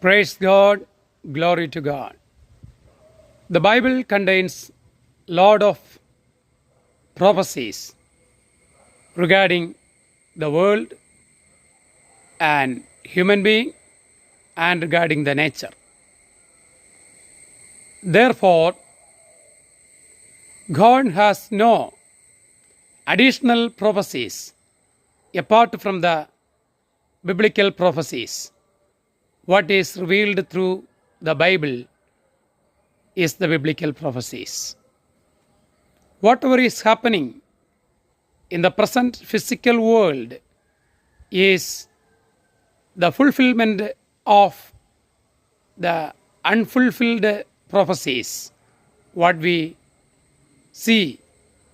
Praise God, glory to God. The Bible contains lot of prophecies regarding the world and human being and regarding the nature. Therefore, God has no additional prophecies apart from the biblical prophecies. What is revealed through the Bible is the biblical prophecies. Whatever is happening in the present physical world is the fulfillment of the unfulfilled prophecies, what we see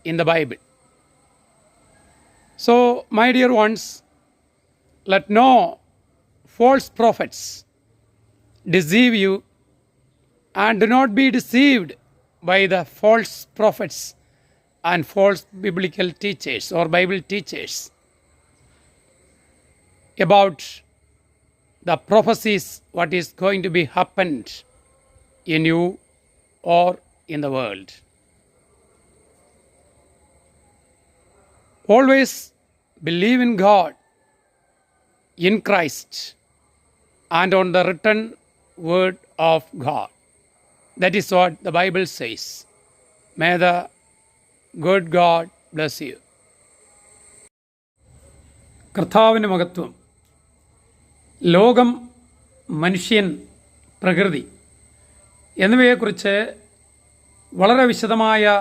in the Bible. So, my dear ones, let no false prophets deceive you, and do not be deceived by the false prophets and false biblical teachers or Bible teachers about the prophecies what is going to be happened in you or in the world. Always believe in God, in Christ, and on the written word of God. That is what the Bible says. May the good God bless you. കർത്താവിന് മഹത്വം. ലോകം, മനുഷ്യൻ, പ്രകൃതി എന്നിവയെക്കുറിച്ച് വളരെ വിശദമായ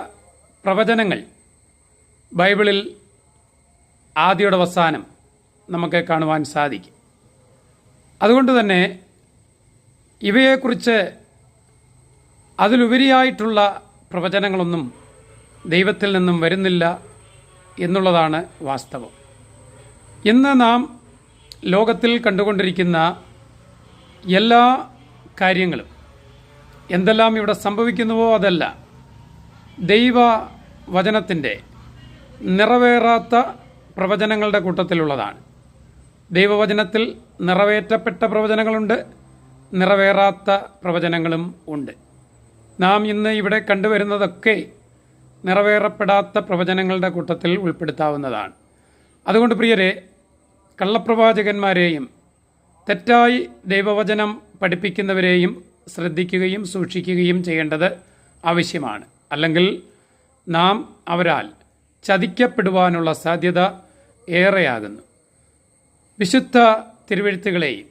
പ്രവചനങ്ങൾ ബൈബിളിൽ ആദിയുടെ അവസാനം നമുക്ക് കാണുവാൻ സാധിക്കും. അതുകൊണ്ട് തന്നെ ഇവയെക്കുറിച്ച് അതിലുപരിയായിട്ടുള്ള പ്രവചനങ്ങളൊന്നും ദൈവത്തിൽ നിന്നും വരുന്നില്ല എന്നുള്ളതാണ് വാസ്തവം. ഇന്ന് നാം ലോകത്തിൽ കണ്ടുകൊണ്ടിരിക്കുന്ന എല്ലാ കാര്യങ്ങളും എന്തെല്ലാം ഇവിടെ സംഭവിക്കുന്നുവോ അതല്ല ദൈവവചനത്തിൻ്റെ നിറവേറാത്ത പ്രവചനങ്ങളുടെ കൂട്ടത്തിലുള്ളതാണ്. ദൈവവചനത്തിൽ നിറവേറ്റപ്പെട്ട പ്രവചനങ്ങളുണ്ട്, നിറവേറാത്ത പ്രവചനങ്ങളും ഉണ്ട്. നാം ഇന്ന് ഇവിടെ കണ്ടുവരുന്നതൊക്കെ നിറവേറപ്പെടാത്ത പ്രവചനങ്ങളുടെ കൂട്ടത്തിൽ ഉൾപ്പെടുത്താവുന്നതാണ്. അതുകൊണ്ട് പ്രിയരെ, കള്ളപ്രവാചകന്മാരെയും തെറ്റായി ദൈവവചനം പഠിപ്പിക്കുന്നവരെയും ശ്രദ്ധിക്കുകയും സൂക്ഷിക്കുകയും ചെയ്യേണ്ടത് ആവശ്യമാണ്. അല്ലെങ്കിൽ നാം അവരാൽ ചതിക്കപ്പെടുവാനുള്ള സാധ്യത ഏറെയാകുന്നു. വിശുദ്ധ തിരുവെഴുത്തുകളെയും